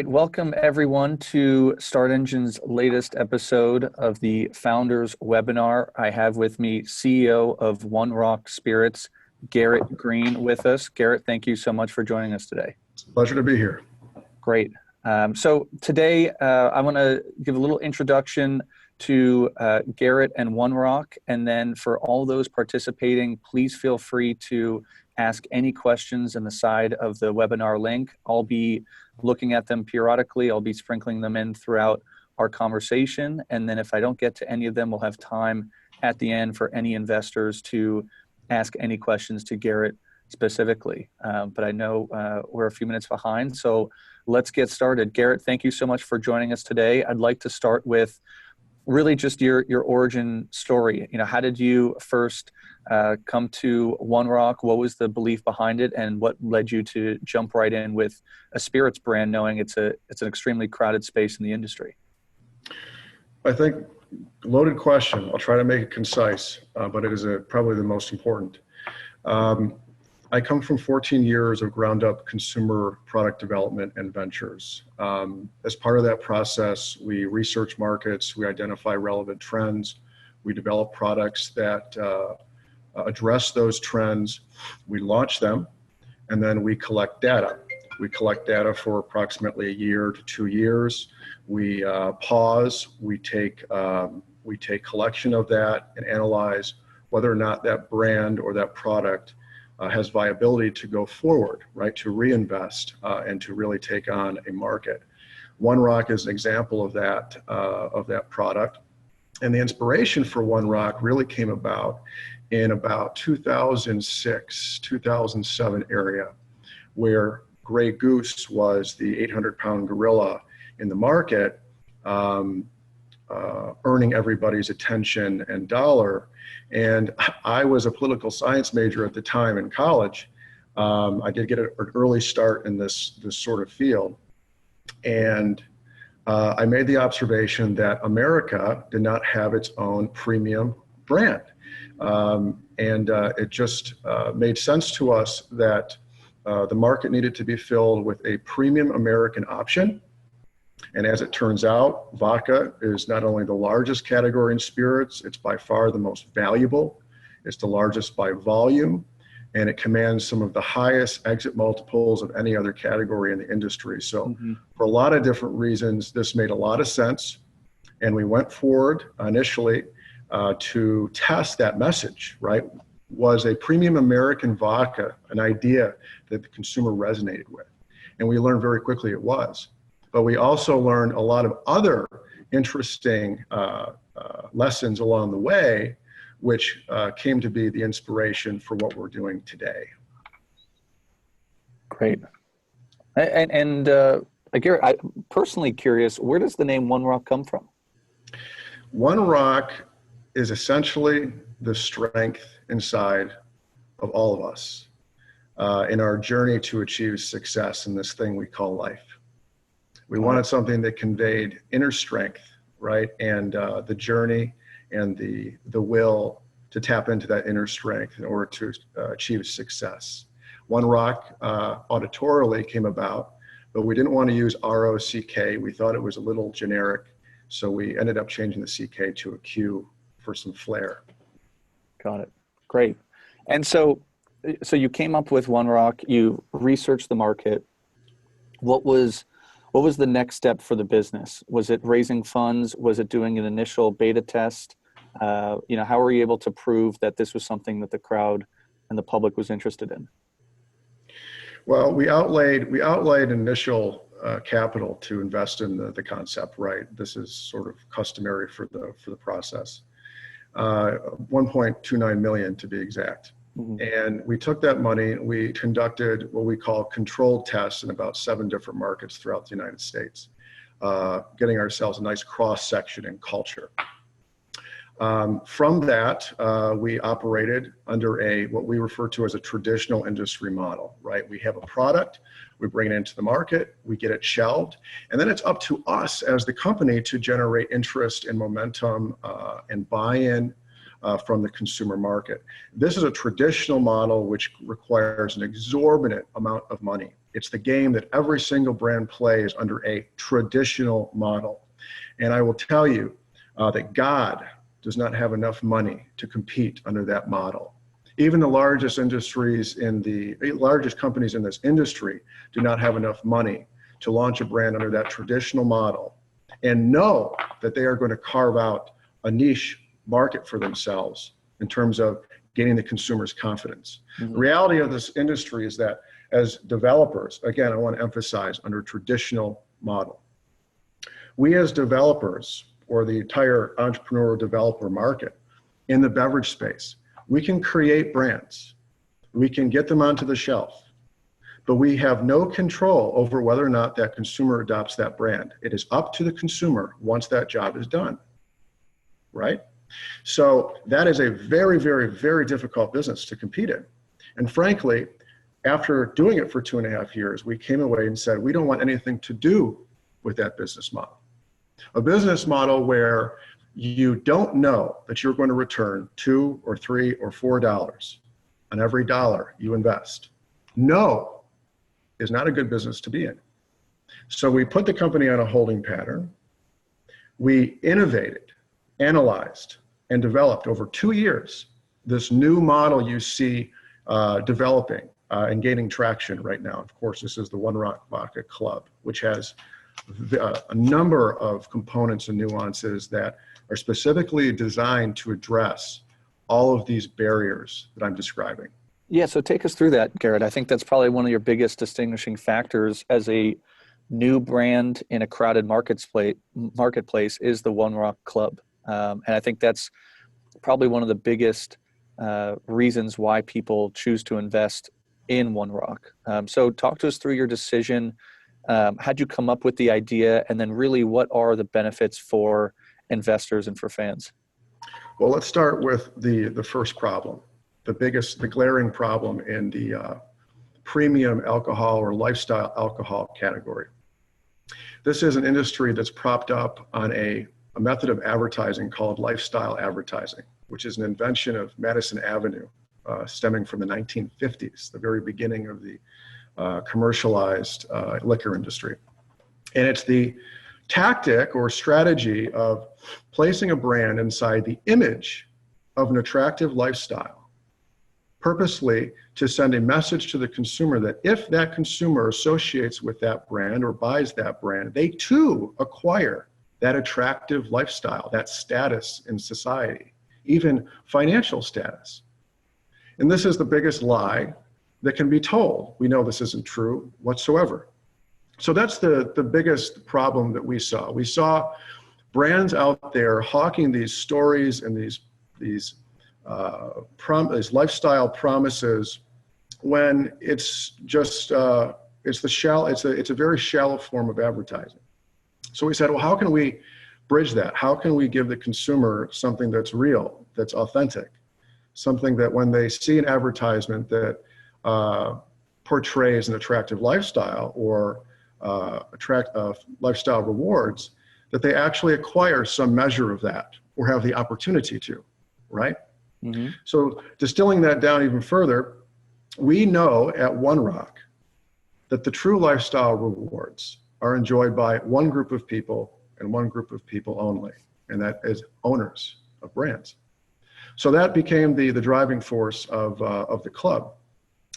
Welcome everyone to StartEngine's latest episode of the Founders Webinar. I have with me CEO of ONE ROQ Spirits, Garrett Green, with us. Garrett, thank you so much for joining us today. It's a pleasure to be here. Great. So today I want to give a little introduction to Garrett and ONE ROQ, and then for all those participating, please feel free to ask any questions in the side of the webinar link. I'll be looking at them periodically. I'll be sprinkling them in throughout our conversation. And then if I don't get to any of them, we'll have time at the end for any investors to ask any questions to Garrett specifically. But I know we're a few minutes behind, so let's get started. Garrett, thank you so much for joining us today. I'd like to start with really just your origin story. How did you first come to ONE ROQ? What was the belief behind it, and what led you to jump right in with a spirits brand, knowing it's an extremely crowded space in the industry? I think loaded question. I'll try to make it concise, but it is probably the most important. I come from 14 years of ground up consumer product development and ventures. As part of that process, we research markets, we identify relevant trends, we develop products that address those trends, we launch them, and then we collect data. We collect data for approximately a year to 2 years. We pause, we take collection of that and analyze whether or not that brand or that product has viability to go forward, right? To reinvest and to really take on a market. ONE ROQ is an example of that product. And the inspiration for ONE ROQ really came about in about 2006, 2007 area, where Grey Goose was the 800-pound gorilla in the market, earning everybody's attention and dollar. And I was a political science major at the time in college. I did get an early start in this sort of field. And I made the observation that America did not have its own premium brand. It just made sense to us that the market needed to be filled with a premium American option. And as it turns out, vodka is not only the largest category in spirits, it's by far the most valuable. It's the largest by volume, and it commands some of the highest exit multiples of any other category in the industry. So for a lot of different reasons, this made a lot of sense. And we went forward initially to test that message, right? Was a premium American vodka an idea that the consumer resonated with? And we learned very quickly it was. But we also learned a lot of other interesting lessons along the way, which came to be the inspiration for what we're doing today. Great. And Garrett, I'm personally curious, where does the name ONE ROQ come from? ONE ROQ is essentially the strength inside of all of us in our journey to achieve success in this thing we call life. We wanted something that conveyed inner strength, right? And the journey and the will to tap into that inner strength in order to achieve success. ONE ROQ auditorially came about, but we didn't want to use R-O-C-K. We thought it was a little generic. So we ended up changing the C-K to a Q for some flair. Got it. Great. And so you came up with ONE ROQ, you researched the market. What was the next step for the business? Was it raising funds? Was it doing an initial beta test? How were you able to prove that this was something that the crowd and the public was interested in? Well, we outlaid initial capital to invest in the concept, right? This is sort of customary for the process. 1.29 million to be exact. And we took that money and we conducted what we call controlled tests in about 7 different markets throughout the United States, getting ourselves a nice cross-section in culture. From that, we operated under what we refer to as a traditional industry model, right? We have a product, we bring it into the market, we get it shelved, and then it's up to us as the company to generate interest and momentum and buy-in from the consumer market. This is a traditional model which requires an exorbitant amount of money It's the game that every single brand plays under a traditional model. And I will tell you that God does not have enough money to compete under that model. Even the largest companies in this industry do not have enough money to launch a brand under that traditional model and know that they are going to carve out a niche market for themselves in terms of gaining the consumer's confidence. Mm-hmm. The reality of this industry is that as developers, again, I want to emphasize under traditional model, we as developers, or the entire entrepreneur developer market in the beverage space, we can create brands, we can get them onto the shelf, but we have no control over whether or not that consumer adopts that brand. It is up to the consumer once that job is done, right? So that is a very, very, very difficult business to compete in. And frankly, after doing it for 2.5 years, we came away and said, we don't want anything to do with that business model. A business model where you don't know that you're going to return $2 or $3 or $4 on every dollar you invest. No is not a good business to be in. So we put the company on a holding pattern. We innovated, analyzed, and developed over 2 years this new model you see developing and gaining traction right now. Of course, this is the ONE ROQ Vodka Club, which has a number of components and nuances that are specifically designed to address all of these barriers that I'm describing. Yeah, so take us through that, Garrett. I think that's probably one of your biggest distinguishing factors as a new brand in a crowded marketplace is the ONE ROQ Club. And I think that's probably one of the biggest reasons why people choose to invest in ONE ROQ. So talk to us through your decision. How'd you come up with the idea? And then really, what are the benefits for investors and for fans? Well, let's start with the first problem, the glaring problem in the premium alcohol or lifestyle alcohol category. This is an industry that's propped up on a method of advertising called lifestyle advertising, which is an invention of Madison Avenue, stemming from the 1950s, the very beginning of the commercialized liquor industry. And it's the tactic or strategy of placing a brand inside the image of an attractive lifestyle, purposely to send a message to the consumer that if that consumer associates with that brand or buys that brand, they too acquire that attractive lifestyle, that status in society, even financial status. And this is the biggest lie that can be told. We know this isn't true whatsoever. So that's the biggest problem that we saw. We saw brands out there hawking these stories and these lifestyle promises when it's just it's a very shallow form of advertising. So we said, well, how can we bridge that? How can we give the consumer something that's real, that's authentic, something that when they see an advertisement that portrays an attractive lifestyle or lifestyle rewards, that they actually acquire some measure of that or have the opportunity to, right? Mm-hmm. So distilling that down even further, we know at ONE ROQ that the true lifestyle rewards are enjoyed by one group of people and one group of people only, and that is owners of brands. So that became the driving force of the club.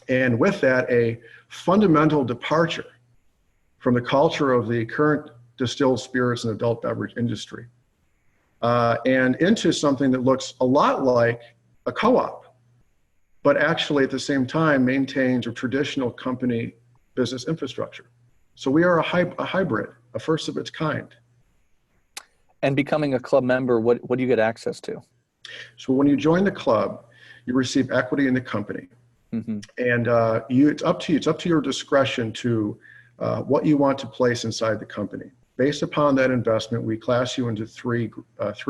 And with that, a fundamental departure from the culture of the current distilled spirits and adult beverage industry, and into something that looks a lot like a co-op, but actually at the same time maintains a traditional company business infrastructure. So we are a hybrid, a first of its kind. And becoming a club member, what do you get access to? So when you join the club, you receive equity in the company. Mm-hmm. And it's up to you. It's up to your discretion to what you want to place inside the company. Based upon that investment, we class you into three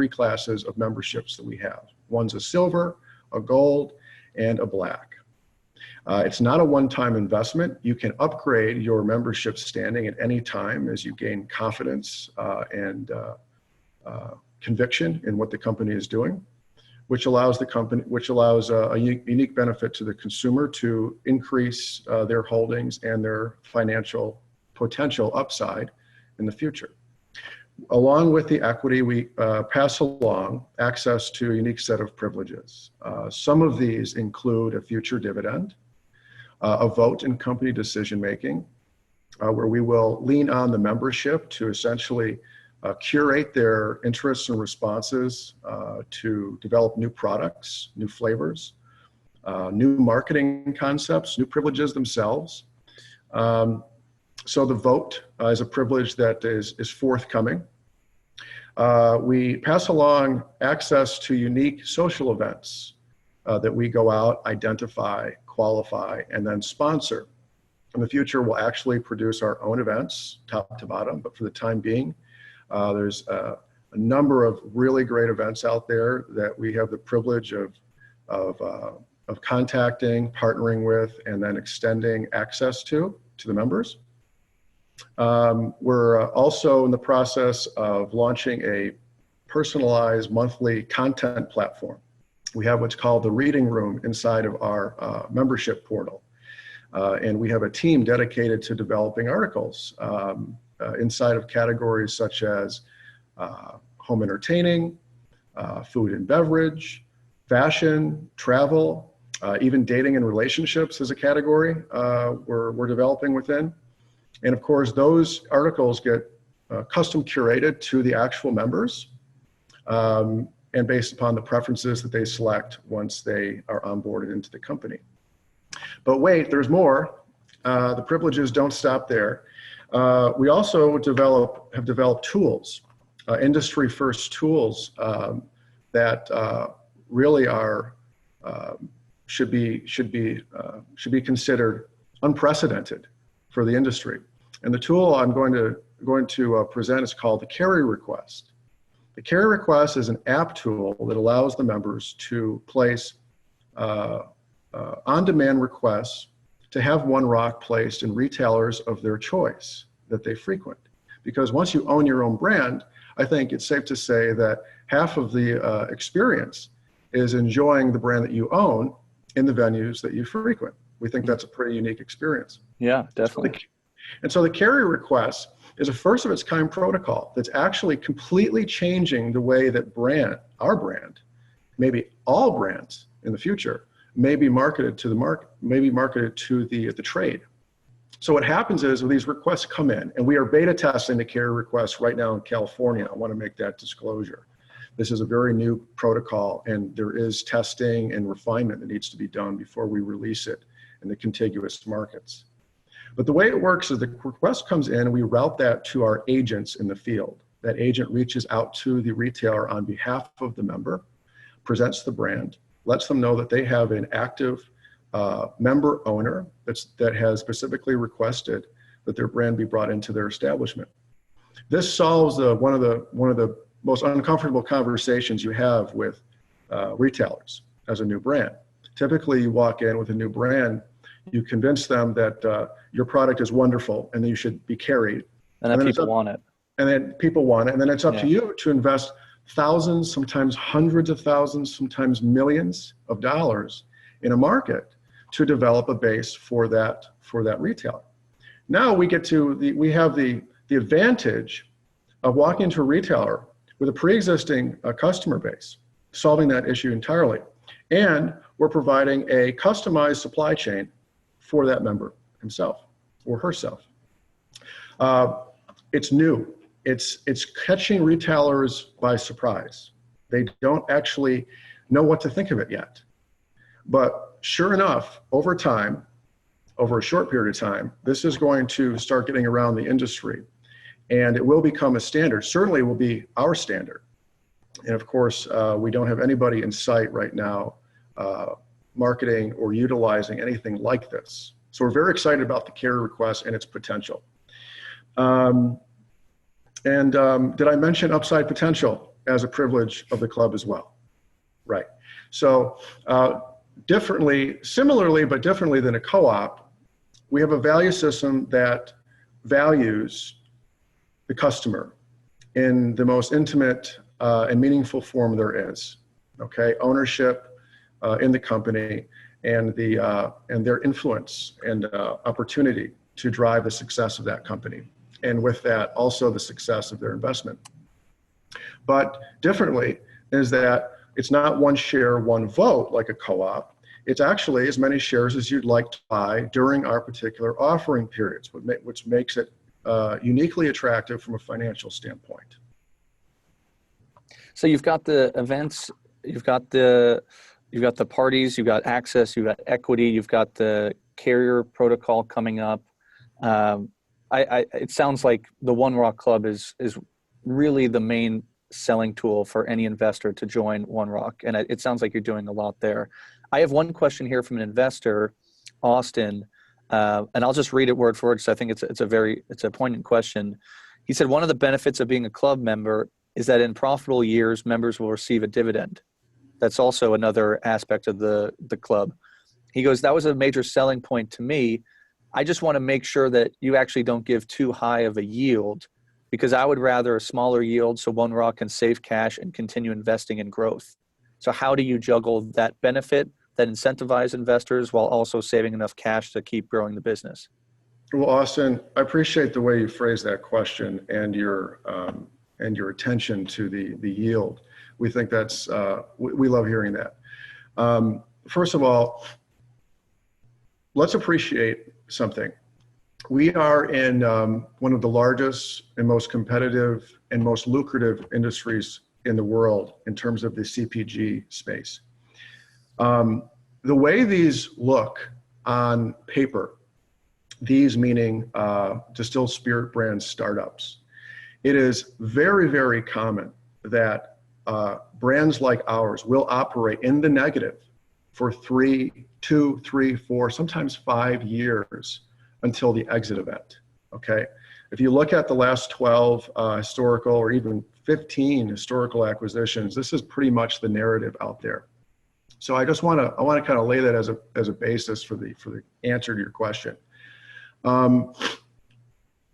classes of memberships that we have. One's a silver, a gold, and a black. It's not a one-time investment. You can upgrade your membership standing at any time as you gain confidence and conviction in what the company is doing. which allows a unique benefit to the consumer to increase their holdings and their financial potential upside in the future. Along with the equity, we pass along access to a unique set of privileges. Some of these include a future dividend, a vote in company decision-making, where we will lean on the membership to essentially curate their interests and responses to develop new products, new flavors, new marketing concepts, new privileges themselves. So the vote is a privilege that is forthcoming. We pass along access to unique social events that we go out, identify, qualify, and then sponsor. In the future, we'll actually produce our own events, top to bottom, but for the time being, there's a number of really great events out there that we have the privilege of contacting, partnering with, and then extending access to the members. We're also in the process of launching a personalized monthly content platform. We have what's called the reading room inside of our membership portal. And we have a team dedicated to developing articles inside of categories such as home entertaining, food and beverage, fashion, travel, even dating and relationships is a category we're developing within. And of course, those articles get custom curated to the actual members and based upon the preferences that they select once they are onboarded into the company. But wait, there's more. The privileges don't stop there. We also have developed tools, industry first tools that really are should be considered unprecedented for the industry. And the tool I'm going to present is called the Carry Request. The Carry Request is an app tool that allows the members to place on-demand requests to have ONE ROQ placed in retailers of their choice that they frequent. Because once you own your own brand, I think it's safe to say that half of the experience is enjoying the brand that you own in the venues that you frequent. We think that's a pretty unique experience. Yeah, definitely. So the Carry Request is a first of its kind protocol that's actually completely changing the way that our brand, maybe all brands in the future, may be marketed to the market, may be marketed to the trade. So what happens is when these requests come in, and we are beta testing the Carry Request right now in California. I want to make that disclosure. This is a very new protocol, and there is testing and refinement that needs to be done before we release it in the contiguous markets. But the way it works is the request comes in and we route that to our agents in the field. That agent reaches out to the retailer on behalf of the member, presents the brand, lets them know that they have an active member owner that has specifically requested that their brand be brought into their establishment. This solves one of the most uncomfortable conversations you have with retailers as a new brand. Typically, you walk in with a new brand, you convince them that your product is wonderful and that you should be carried. And then people want it. And then people want it. And then it's up to you to invest thousands, sometimes hundreds of thousands, sometimes millions of dollars in a market to develop a base for that retailer. Now we have the advantage of walking into a retailer with a pre-existing customer base, solving that issue entirely. And we're providing a customized supply chain for that member himself or herself. It's new. It's catching retailers by surprise. They don't actually know what to think of it yet. But sure enough, over time, over a short period of time, this is going to start getting around the industry, and it will become a standard. Certainly it will be our standard. And of course, we don't have anybody in sight right now marketing or utilizing anything like this. So we're very excited about the Carry Request and its potential. Did I mention upside potential as a privilege of the club as well? Right. So similarly, but differently than a co-op, we have a value system that values the customer in the most intimate and meaningful form there is. okay? Ownership in the company and their influence and opportunity to drive the success of that company. And with that, also the success of their investment. But differently is that it's not one share, one vote like a co-op. It's actually as many shares as you'd like to buy during our particular offering periods, which makes it uniquely attractive from a financial standpoint. So you've got the events, you've got the parties, you've got access, you've got equity, you've got the carrier protocol coming up. It sounds like the One ROQ Club is really the main selling tool for any investor to join One ROQ, and it sounds like you're doing a lot there. I have one question here from an investor, Austin, and I'll just read it word for word because I think it's a poignant question. He said one of the benefits of being a club member is that in profitable years, members will receive a dividend. That's also another aspect of the club. He goes, that was a major selling point to me. I just want to make sure that you actually don't give too high of a yield, because I would rather a smaller yield so One ROQ can save cash and continue investing in growth. So how do you juggle that benefit that incentivize investors while also saving enough cash to keep growing the business? Well, Austin, I appreciate the way you phrased that question and your attention to the yield. We think that's, we love hearing that. First of all, let's appreciate something. We are in one of the largest and most competitive and most lucrative industries in the world in terms of the CPG space. The way these look on paper, these meaning distilled spirit brand startups, it is very, very common that brands like ours will operate in the negative for 2, 3, 4, sometimes 5 years until the exit event, okay? If you look at the last 12 historical or even 15 historical acquisitions, this is pretty much the narrative out there. So I just want to kind of lay that as a basis for the answer to your question.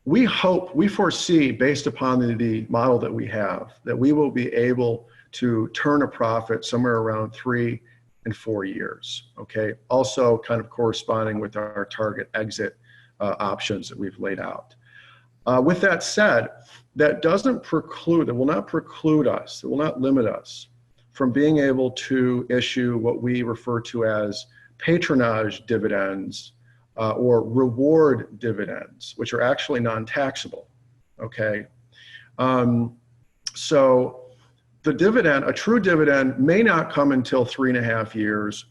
We foresee, based upon the model that we have, that we will be able to turn a profit somewhere around 3 and 4 years, okay? Also kind of corresponding with our target exit options that we've laid out. With that said, that will not preclude us, it will not limit us from being able to issue what we refer to as patronage dividends or reward dividends, which are actually non-taxable, okay? So the dividend, a true dividend, may not come until 3.5 years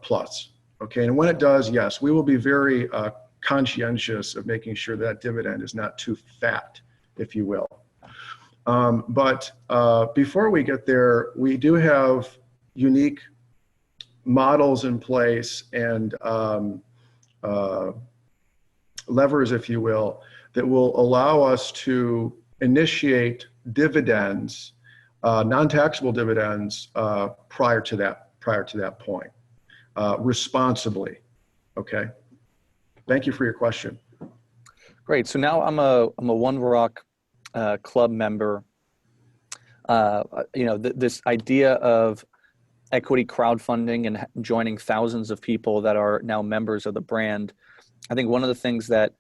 plus, okay? And when it does, yes, we will be very conscientious of making sure that dividend is not too fat, if you will. But before we get there, we do have unique models in place and levers, if you will, that will allow us to initiate dividends, non-taxable dividends, prior to that point, responsibly. Okay. Thank you for your question. Great. So now I'm a One ROQ Club member. This idea of equity crowdfunding and joining thousands of people that are now members of the brand. I think one of the things that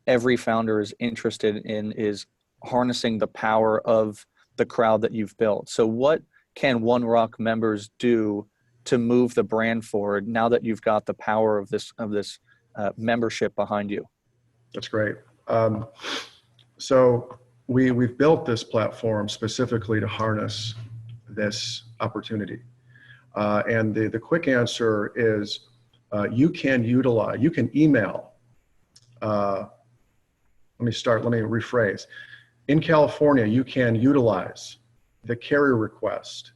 every founder is interested in is harnessing the power of the crowd that you've built. So what can One ROQ members do to move the brand forward now that you've got the power of this membership behind you? That's great. So we've built this platform specifically to harness this opportunity. And the quick answer is you can email. Let me rephrase. In California, you can utilize the carrier request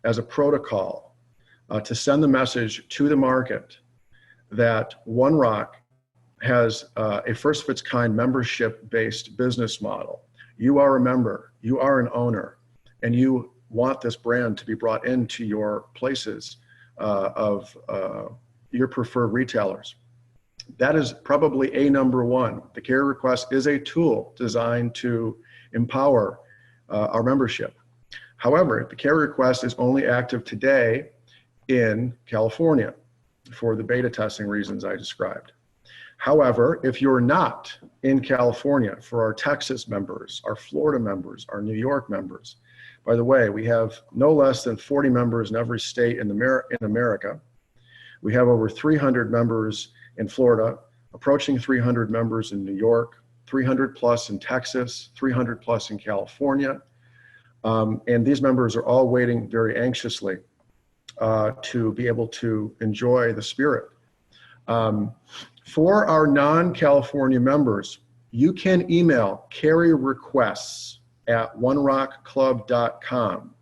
as a protocol to send the message to the market that One ROQ has a first of its kind membership-based business model. You are a member, you are an owner, and you want this brand to be brought into your places of your preferred retailers. That is probably a number one. The carrier request is a tool designed to empower our membership. However, the carry request is only active today in California for the beta testing reasons I described. However, if you're not in California, for our Texas members, our Florida members, our New York members, by the way, we have no less than 40 members in every state in America. We have over 300 members in Florida, approaching 300 members in New York, 300 plus in Texas, 300 plus in California. And these members are all waiting very anxiously to be able to enjoy the spirit. For our non-California members, you can email carry requests at OneRoqClub.com,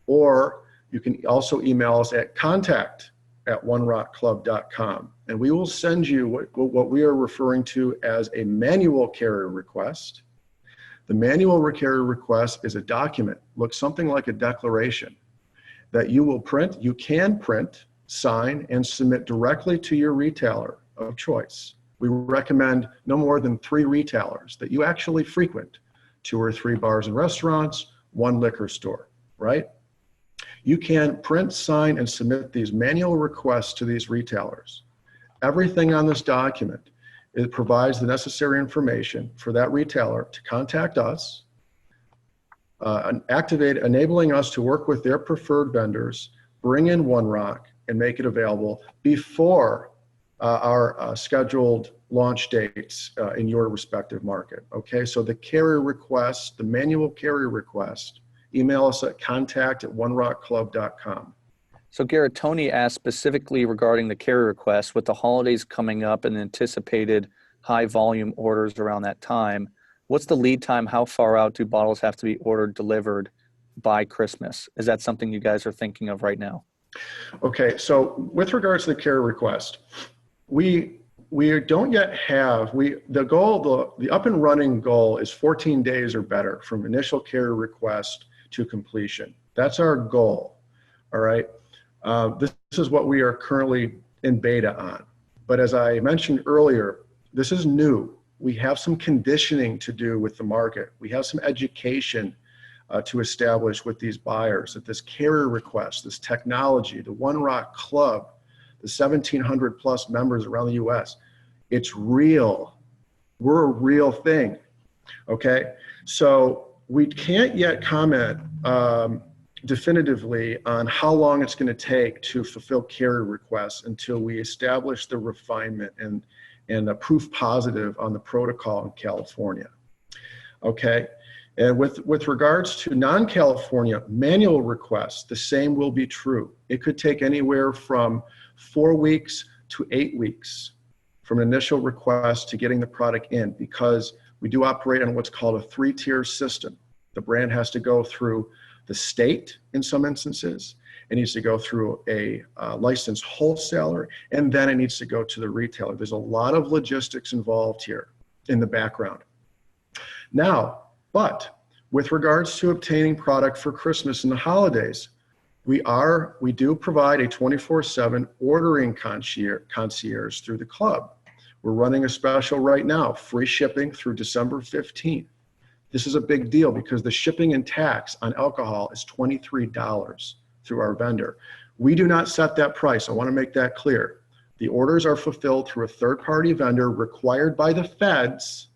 or you can also email us at contact@OneRoqClub.com, and we will send you what we are referring to as a manual carrier request. The manual carrier request is a document, looks something like a declaration, that you will print, you can print, sign, and submit directly to your retailer of choice. We recommend no more than 3 retailers that you actually frequent, 2 or 3 bars and restaurants, 1 liquor store, right? You can print, sign, and submit these manual requests to these retailers. Everything on this document, it provides the necessary information for that retailer to contact us, enabling us to work with their preferred vendors, bring in One ROQ, and make it available before our scheduled launch dates in your respective market. Okay, so the carrier request, the manual carrier request, email us at contact@OneRoqClub.com. So Garrett, Tony asked specifically regarding the carrier request, with the holidays coming up and anticipated high volume orders around that time. What's the lead time? How far out do bottles have to be ordered, delivered by Christmas? Is that something you guys are thinking of right now? Okay, so with regards to the carrier request, we don't yet have, the up and running goal is 14 days or better from initial carrier request to completion. That's our goal, all right? This is what we are currently in beta on. But as I mentioned earlier, this is new. We have some conditioning to do with the market. We have some education to establish with these buyers that this carrier request, this technology, the One ROQ Club, the 1,700 plus members around the US, it's real. We're a real thing, okay? So we can't yet comment definitively on how long it's gonna take to fulfill carrier requests until we establish the refinement and a proof positive on the protocol in California, okay? And with regards to non-California manual requests, the same will be true. It could take anywhere from 4 weeks to 8 weeks from an initial request to getting the product in, because we do operate on what's called a 3-tier system. The brand has to go through the state in some instances. It needs to go through a licensed wholesaler, and then it needs to go to the retailer. There's a lot of logistics involved here in the background. Now, but with regards to obtaining product for Christmas and the holidays, we do provide a 24/7 ordering concierge through the club. We're running a special right now, free shipping through December 15th. This is a big deal because the shipping and tax on alcohol is $23 through our vendor. We do not set that price. I want to make that clear. The orders are fulfilled through a third-party vendor required by the feds,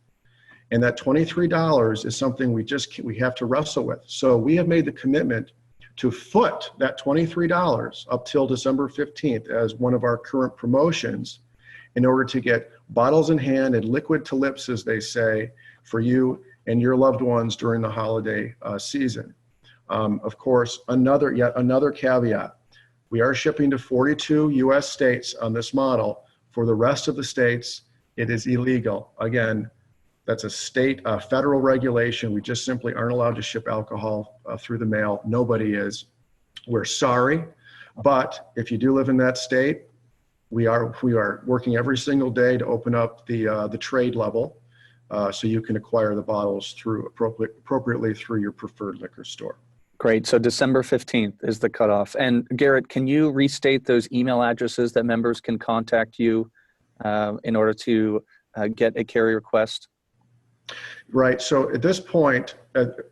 and that $23 is something we have to wrestle with. So we have made the commitment to foot that $23 up till December 15th as one of our current promotions in order to get bottles in hand and liquid to lips, as they say, for you and your loved ones during the holiday season. Of course, yet another caveat. We are shipping to 42 US states on this model. For the rest of the states, it is illegal. Again, that's a federal regulation. We just simply aren't allowed to ship alcohol through the mail. Nobody is. We're sorry, but if you do live in that state, we are working every single day to open up the trade level so you can acquire the bottles appropriately through your preferred liquor store. Great. So December 15th is the cutoff. And Garrett, can you restate those email addresses that members can contact you in order to get a carrier request? Right. So at this point,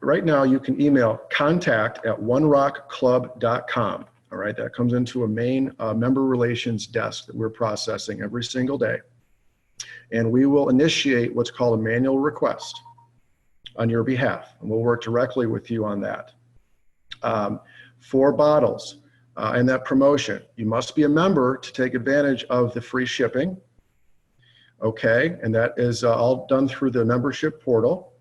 right now, you can email contact@oneroqclub.com. All right. That comes into a main member relations desk that we're processing every single day. And we will initiate what's called a manual request on your behalf. And we'll work directly with you on that. 4 bottles and that promotion. You must be a member to take advantage of the free shipping. Okay, and that is all done through the membership portal.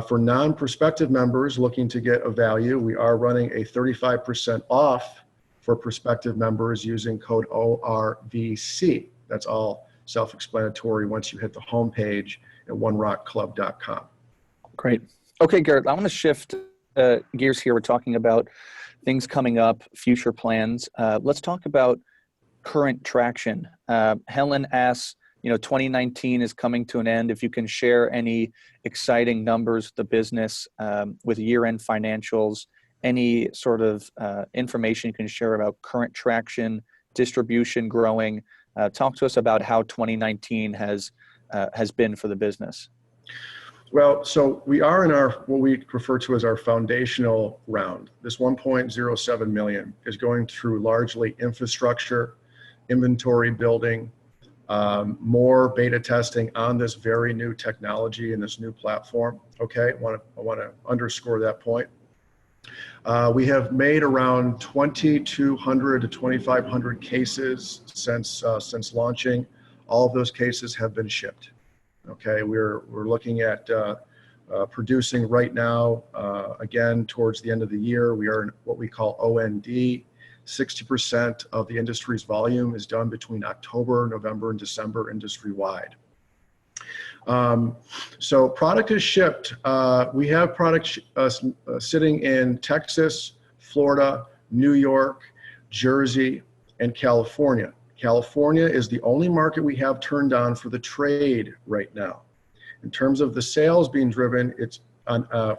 For non-prospective members looking to get a value, we are running a 35% off for prospective members using code ORVC. That's all self-explanatory once you hit the homepage at OneRoqClub.com. Great. Okay, Garrett, I want to shift gears here. We're talking about things coming up, future plans. Let's talk about current traction. Helen asks, 2019 is coming to an end. If you can share any exciting numbers, the business with year-end financials, any sort of information you can share about current traction, distribution growing. Talk to us about how 2019 has been for the business. Well, so we are in what we refer to as our foundational round. This 1.07 million is going through largely infrastructure, inventory building, more beta testing on this very new technology and this new platform. Okay, I want to underscore that point. We have made around 2,200 to 2,500 cases since launching. All of those cases have been shipped. Okay, we're looking at producing right now. Again, towards the end of the year, we are in what we call OND. 60% of the industry's volume is done between October, November, and December industry-wide. So product is shipped. We have product sitting in Texas, Florida, New York, Jersey, and California. California is the only market we have turned on for the trade right now. In terms of the sales being driven, it's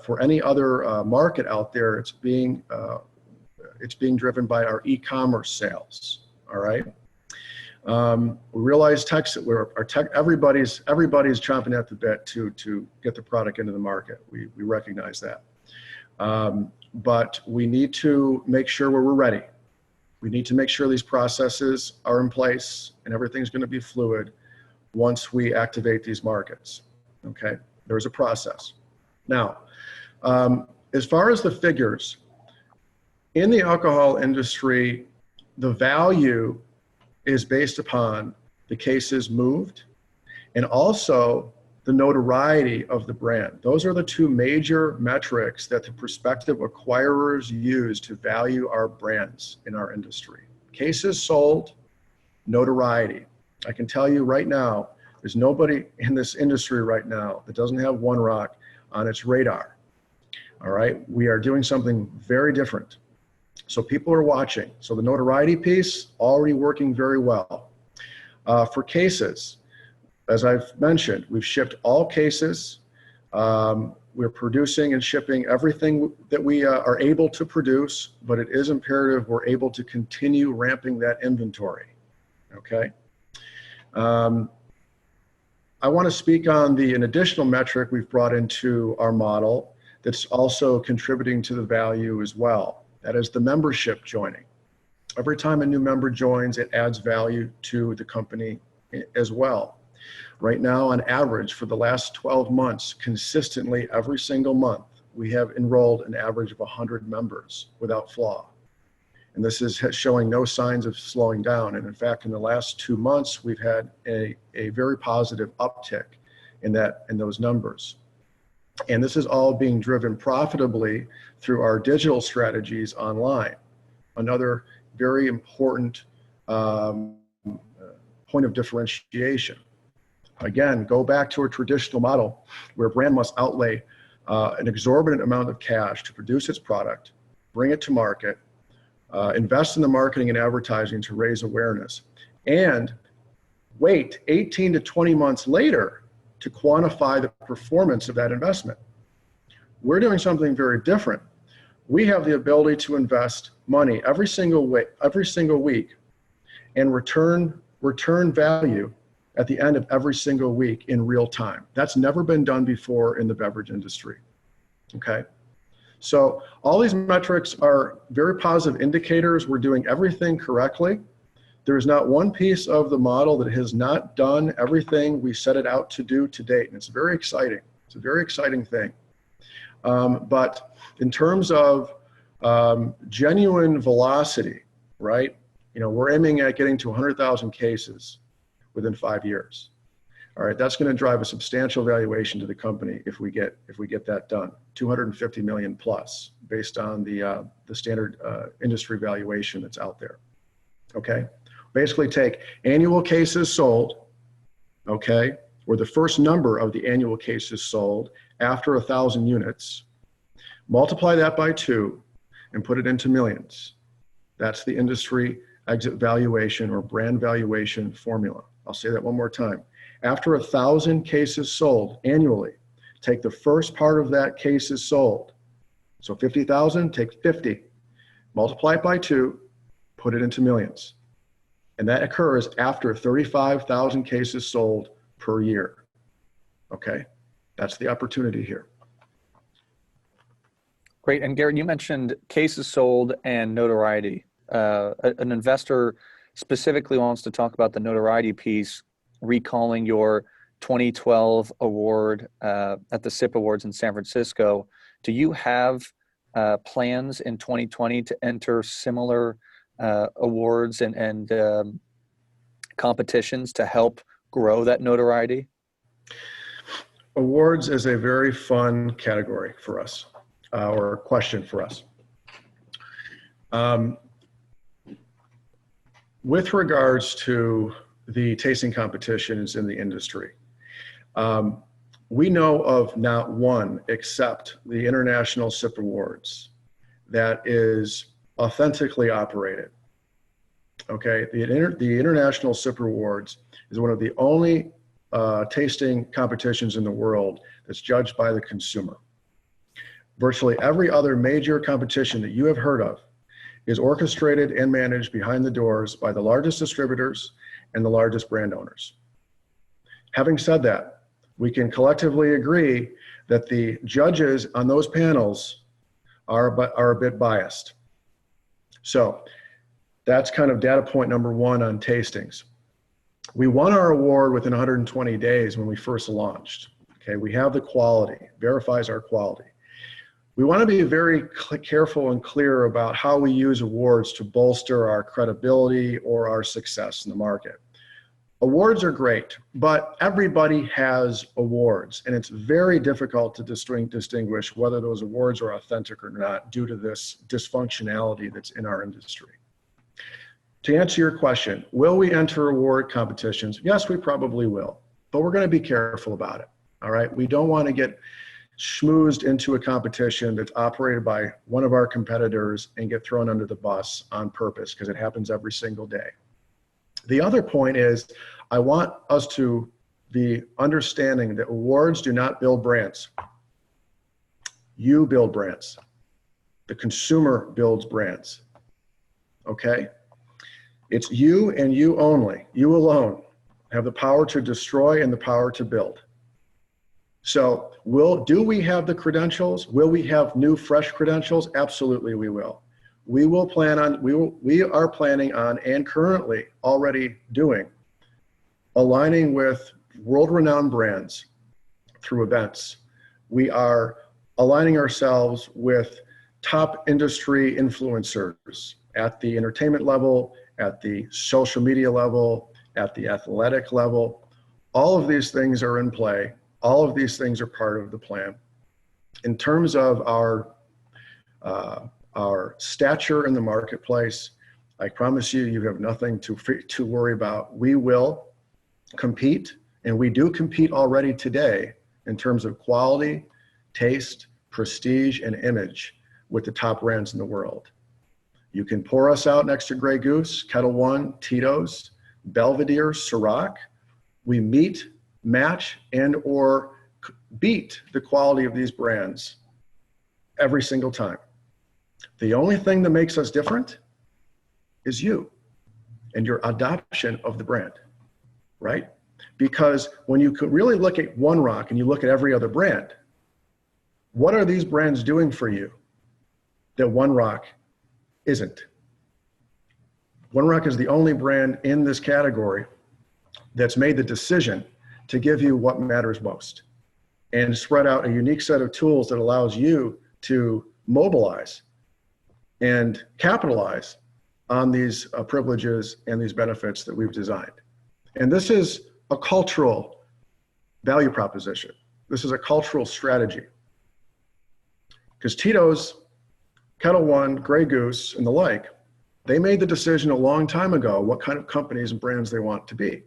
for any other market out there, it's being driven by our e-commerce sales. All right. We realize everybody's chomping at the bit to get the product into the market. We recognize that, but we need to make sure we're ready. We need to make sure these processes are in place and everything's going to be fluid once we activate these markets. Okay, there's a process. Now, as far as the figures, in the alcohol industry, the value is based upon the cases moved and also the notoriety of the brand. Those are the 2 major metrics that the prospective acquirers use to value our brands in our industry. Cases sold, notoriety. I can tell you right now, there's nobody in this industry right now that doesn't have One ROQ on its radar. All right, we are doing something very different. So people are watching. So the notoriety piece, already working very well. For cases, as I've mentioned, we've shipped all cases. We're producing and shipping everything that we are able to produce, but it is imperative we're able to continue ramping that inventory. Okay. I want to speak on an additional metric we've brought into our model that's also contributing to the value as well. That is the membership joining. Every time a new member joins, it adds value to the company as well. Right now, on average, for the last 12 months, consistently every single month, we have enrolled an average of 100 members without flaw. And this is showing no signs of slowing down. And in fact, in the last 2 months, we've had a very positive uptick in those numbers. And this is all being driven profitably through our digital strategies online. Another very important point of differentiation. Again, go back to a traditional model where a brand must outlay an exorbitant amount of cash to produce its product, bring it to market, invest in the marketing and advertising to raise awareness, and wait 18 to 20 months later to quantify the performance of that investment. We're doing something very different. We have the ability to invest money every single week and return value at the end of every single week in real time. That's never been done before in the beverage industry, okay? So all these metrics are very positive indicators. We're doing everything correctly. There's not one piece of the model that has not done everything we set it out to do to date, and it's very exciting. It's a very exciting thing. But in terms of genuine velocity, right? You know, we're aiming at getting to 100,000 cases within 5 years. All right, that's going to drive a substantial valuation to the company if we get that done. 250 million plus, based on the standard industry valuation that's out there. Okay, basically take annual cases sold, okay, or the first number of the annual cases sold after 1,000 units, multiply that by 2, and put it into millions. That's the industry exit valuation or brand valuation formula. I'll say that one more time. After 1,000 cases sold annually, take the first part of that cases sold. So 50,000, take 50, multiply it by 2, put it into millions. And that occurs after 35,000 cases sold per year. Okay, that's the opportunity here. Great. And Garrett, you mentioned cases sold and notoriety. An investor specifically wants to talk about the notoriety piece, recalling your 2012 award at the SIP Awards in San Francisco. Do you have plans in 2020 to enter similar awards and competitions to help grow that notoriety? Awards is a very fun category for us, or question for us. With regards to the tasting competitions in the industry, we know of not one except the International SIP Awards that is authentically operated. Okay, the International SIP Awards is one of the only tasting competitions in the world that's judged by the consumer. Virtually every other major competition that you have heard of is orchestrated and managed behind the doors by the largest distributors and the largest brand owners. Having said that, we can collectively agree that the judges on those panels are a bit biased. So that's kind of data point number one on tastings. We won our award within 120 days when we first launched. Okay, we have the quality, verifies our quality. We want to be very careful and clear about how we use awards to bolster our credibility or our success in the market. Awards are great, but everybody has awards, and it's very difficult to distinguish whether those awards are authentic or not due to this dysfunctionality that's in our industry. To answer your question, will we enter award competitions? Yes, we probably will, but we're going to be careful about it. All right, we don't want to get schmoozed into a competition that's operated by one of our competitors and get thrown under the bus on purpose, because it happens every single day. The other point is, I want us to be understanding that awards do not build brands. You build brands. The consumer builds brands. Okay? It's you and you only, you alone, have the power to destroy and the power to build. So do we have the credentials? Will we have new, fresh credentials? Absolutely, we will. We are planning on, and currently already doing, aligning with world-renowned brands through events. We are aligning ourselves with top industry influencers at the entertainment level, at the social media level, at the athletic level. All of these things are in play. All of these things are part of the plan. In terms of our stature in the marketplace, I promise you, you have nothing to worry about. We will compete, and we do compete already today in terms of quality, taste, prestige, and image with the top brands in the world. You can pour us out next to Grey Goose, Kettle One, Tito's, Belvedere, Ciroc. We meet, match, and or beat the quality of these brands every single time. The only thing that makes us different is you and your adoption of the brand, right? Because when you could really look at ONE ROQ and you look at every other brand, what are these brands doing for you that ONE ROQ isn't? ONE ROQ is the only brand in this category that's made the decision to give you what matters most and spread out a unique set of tools that allows you to mobilize and capitalize on these privileges and these benefits that we've designed. And this is a cultural value proposition. This is a cultural strategy. Because Tito's, Kettle One, Grey Goose, and the like, they made the decision a long time ago what kind of companies and brands they want to be.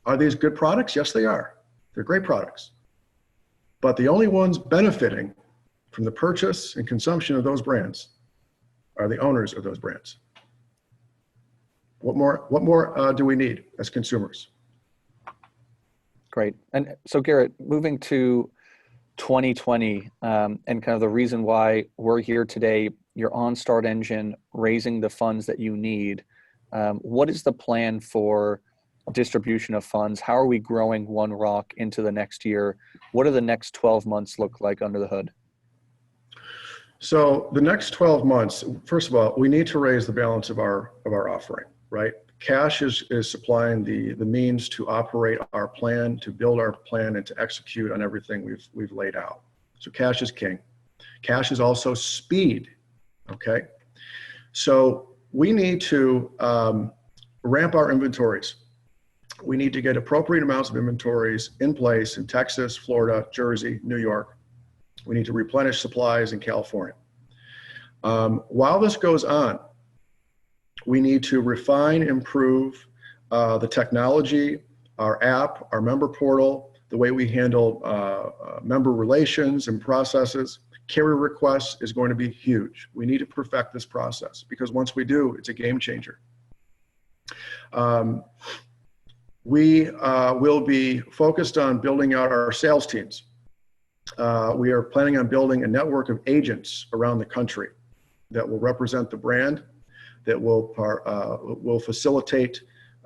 Are these good products? Yes, they are. They're great products. But the only ones benefiting from the purchase and consumption of those brands are the owners of those brands. What more do we need as consumers? Great. And so Garrett, moving to 2020 and kind of the reason why we're here today, you're on StartEngine, raising the funds that you need. What is the plan for distribution of funds? How are we growing ONE ROQ into the next year? What do the next 12 months look like under the hood? So the next 12 months, first of all, we need to raise the balance of our offering, right? Cash is supplying the means to operate our plan, to build our plan, and to execute on everything we've laid out. So cash is king. Cash is also speed, okay? So we need to ramp our inventories. We need to get appropriate amounts of inventories in place in Texas, Florida, Jersey, New York. We need to replenish supplies in California. While this goes on, we need to refine, improve the technology, our app, our member portal, the way we handle member relations and processes. Carrier requests is going to be huge. We need to perfect this process because once we do, it's a game changer. We will be focused on building out our sales teams. We are planning on building a network of agents around the country that will represent the brand, that will facilitate,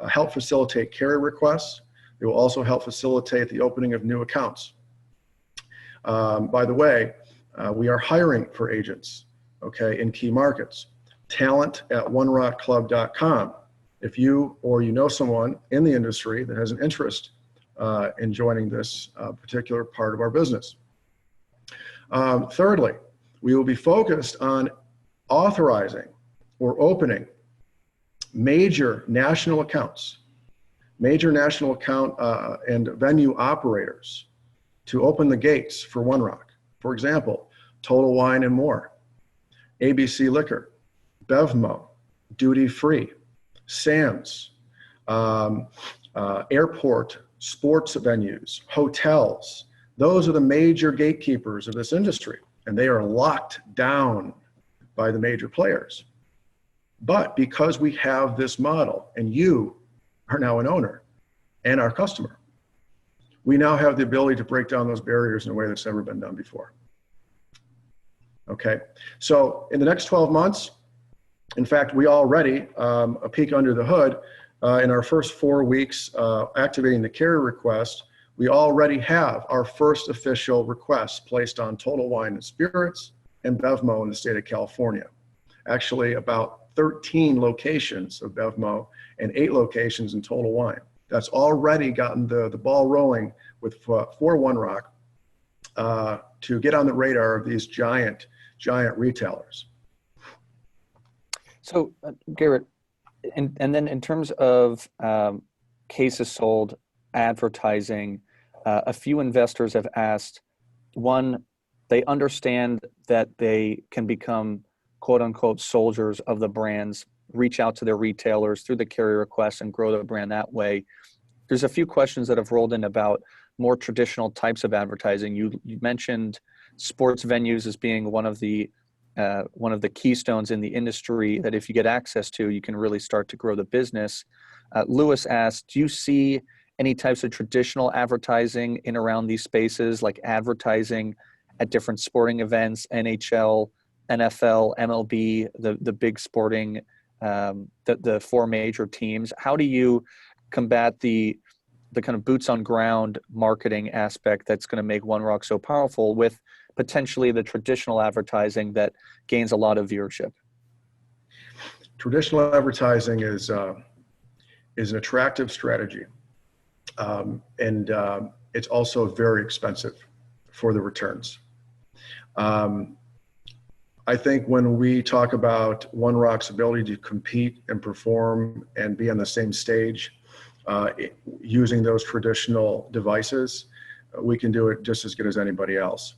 help facilitate carrier requests. It will also help facilitate the opening of new accounts. By the way, we are hiring for agents, okay, in key markets. Talent at OneRoqClub.com. If you or you know someone in the industry that has an interest in joining this particular part of our business. Thirdly, we will be focused on authorizing or opening major national accounts, and venue operators to open the gates for ONE ROQ. For example, Total Wine and More, ABC Liquor, Bevmo, Duty Free, Sam's, airport, sports venues, hotels. Those are the major gatekeepers of this industry, and they are locked down by the major players. But because we have this model, and you are now an owner and our customer, we now have the ability to break down those barriers in a way that's never been done before. Okay, so in the next 12 months, in fact, we already, a peek under the hood, in our first 4 weeks activating the carrier request, we already have our first official request placed on Total Wine and Spirits and Bevmo in the state of California. Actually, about 13 locations of Bevmo and 8 locations in Total Wine. That's already gotten the ball rolling with for ONE ROQ to get on the radar of these giant retailers. So, Garrett, and then in terms of cases sold, advertising, a few investors have asked, one, they understand that they can become quote unquote soldiers of the brands, reach out to their retailers through the carrier requests and grow the brand that way. There's a few questions that have rolled in about more traditional types of advertising. You mentioned sports venues as being one of the keystones in the industry that if you get access to, you can really start to grow the business. Lewis asked, do you see any types of traditional advertising in around these spaces, like advertising at different sporting events, NHL, NFL, MLB, the big sporting, the 4 major teams? How do you combat the the kind of boots on ground marketing aspect that's going to make One ROQ so powerful with potentially the traditional advertising that gains a lot of viewership? Traditional advertising is an attractive strategy, and it's also very expensive for the returns. I think when we talk about One ROQ's ability to compete and perform and be on the same stage using those traditional devices, we can do it just as good as anybody else.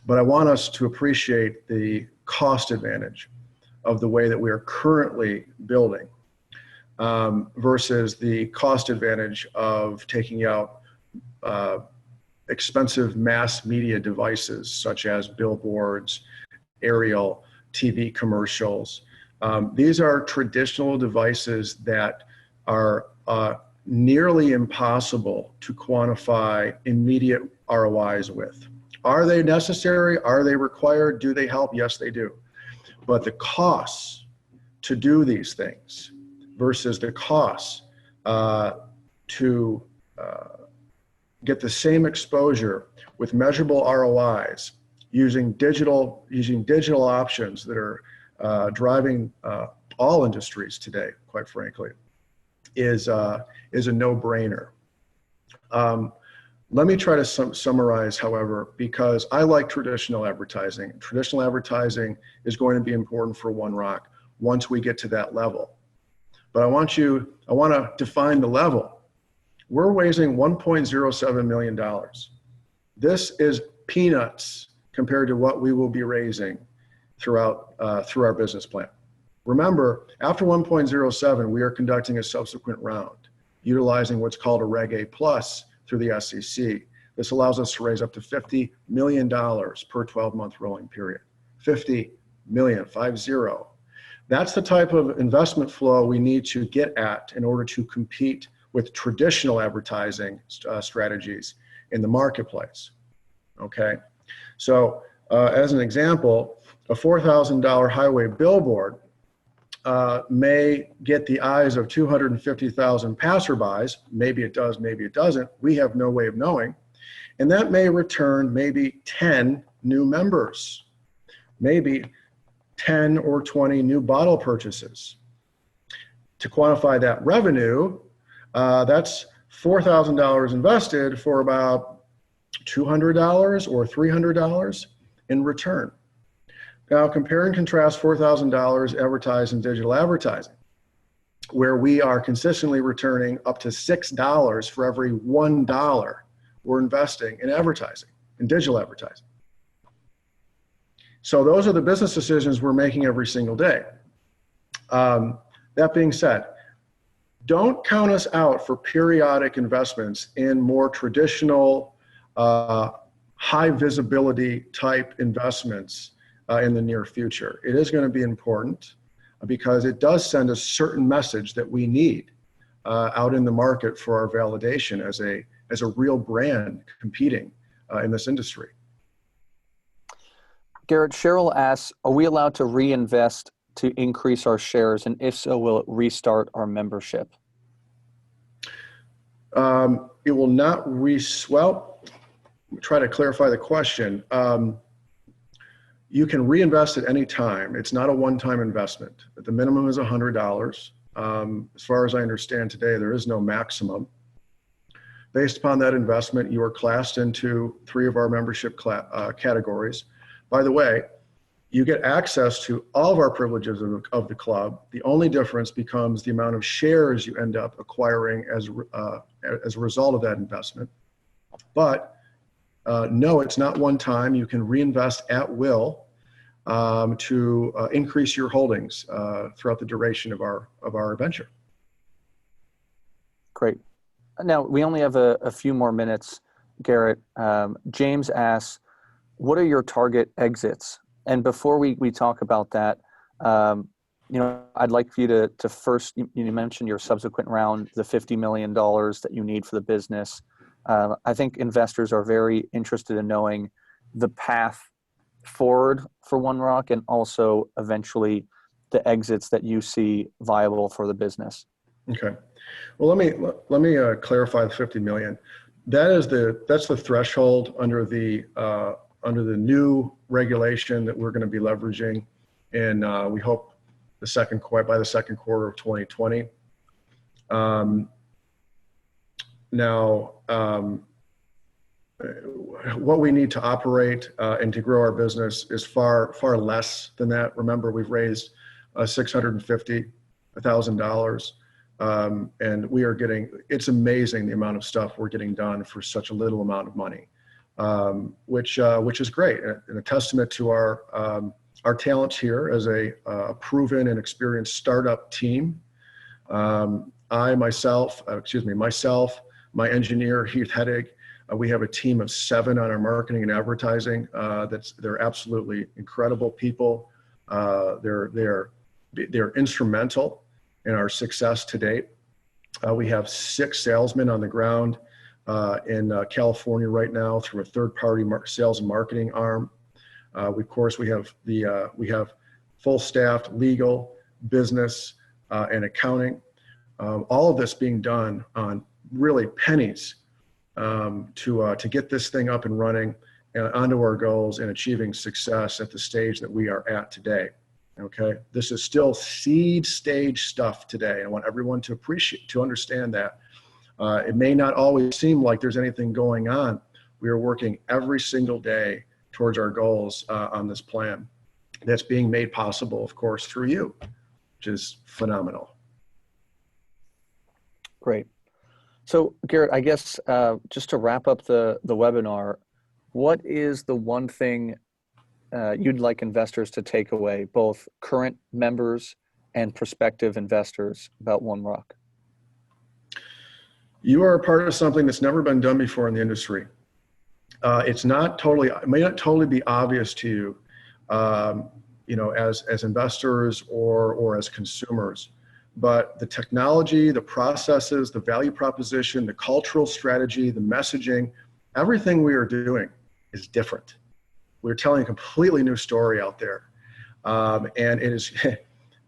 But I want us to appreciate the cost advantage of the way that we are currently building versus the cost advantage of taking out expensive mass media devices such as billboards, aerial TV commercials. These are traditional devices that are nearly impossible to quantify immediate ROIs with. Are they necessary? Are they required? Do they help? Yes, they do. But the costs to do these things versus the costs to get the same exposure with measurable ROIs using digital options that are driving all industries today, quite frankly, is a no-brainer. Let me try to summarize, however, because I like traditional advertising. Traditional advertising is going to be important for One ROQ once we get to that level. But I want to define the level. We're raising $1.07 million. This is peanuts compared to what we will be raising through our business plan. Remember, after 1.07, we are conducting a subsequent round, utilizing what's called a Reg A Plus through the SEC. This allows us to raise up to $50 million per 12-month rolling period. 50 million, 50. That's the type of investment flow we need to get at in order to compete with traditional advertising strategies in the marketplace. Okay, so as an example, a $4,000 highway billboard may get the eyes of 250,000 passerbys. Maybe it does, maybe it doesn't. We have no way of knowing. And that may return maybe 10 new members, maybe 10 or 20 new bottle purchases. To quantify that revenue, that's $4,000 invested for about $200 or $300 in return. Now, compare and contrast $4,000 advertised in digital advertising, where we are consistently returning up to $6 for every $1 we're investing in advertising, in digital advertising. So those are the business decisions we're making every single day. That being said, don't count us out for periodic investments in more traditional, high visibility type investments in the near future. It is going to be important because it does send a certain message that we need out in the market for our validation as a real brand competing in this industry. Garrett, Cheryl asks, are we allowed to reinvest to increase our shares? And if so, will it restart our membership? It will not well, try to clarify the question. You can reinvest at any time. It's not a one-time investment. The minimum is $100. As far as I understand today, there is no maximum. Based upon that investment, you are classed into 3 of our membership categories. By the way, you get access to all of our privileges of the club. The only difference becomes the amount of shares you end up acquiring as a result of that investment. But no, it's not one time. You can reinvest at will to increase your holdings throughout the duration of our venture. Great. Now, we only have a few more minutes, Garrett. James asks, what are your target exits? And before we talk about that, I'd like for you to first, you mentioned your subsequent round, the $50 million that you need for the business. I think investors are very interested in knowing the path forward for One ROQ and also eventually the exits that you see viable for the business. Okay. Well, let me clarify the 50 million. That's the threshold under the new regulation that we're going to be leveraging, and we hope by the second quarter of 2020. Now, what we need to operate and to grow our business is far less than that. Remember, we've raised $650,000. And it's amazing the amount of stuff we're getting done for such a little amount of money, which is great, and a testament to our talents here as a proven and experienced startup team. Myself, my engineer, Heath Hedig, we have a team of 7 on our marketing and advertising. They're absolutely incredible people. They're instrumental in our success to date. We have 6 salesmen on the ground in California right now through a third-party sales and marketing arm. Of course, we have full-staffed legal, business, and accounting. All of this being done on really pennies to get this thing up and running onto our goals and achieving success at the stage that we are at today. Okay, this is still seed stage stuff today. I want everyone to understand that. It may not always seem like there's anything going on. We are working every single day towards our goals on this plan. That's being made possible, of course, through you, which is phenomenal. Great. So, Garrett, I guess just to wrap up the webinar, what is the one thing you'd like investors to take away, both current members and prospective investors, about ONE ROQ? You are a part of something that's never been done before in the industry. It may not totally be obvious to you, as investors or as consumers, but the technology, the processes, the value proposition, the cultural strategy, the messaging, everything we are doing is different. We're telling a completely new story out there. And it is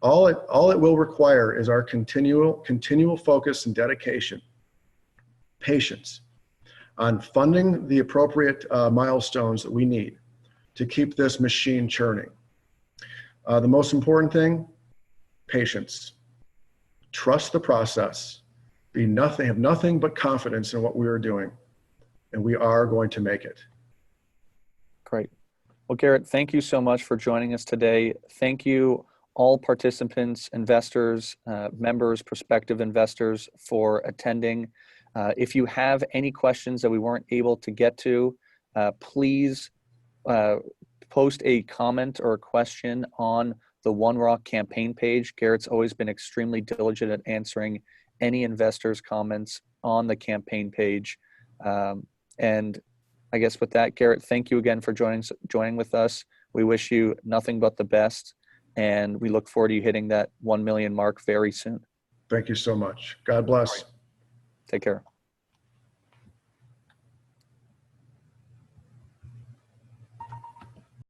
all it will require is our continual focus and dedication, patience on funding the appropriate milestones that we need to keep this machine churning. The most important thing, patience. Trust the process. Have nothing but confidence in what we are doing, and we are going to make it. Great. Well, Garrett, thank you so much for joining us today. Thank you, all participants, investors, members, prospective investors, for attending. If you have any questions that we weren't able to get to, please post a comment or a question on the ONE ROQ campaign page. Garrett's always been extremely diligent at answering any investors' comments on the campaign page. And I guess with that, Garrett, thank you again for joining with us. We wish you nothing but the best, and we look forward to you hitting that 1 million mark very soon. Thank you so much. God bless. Take care.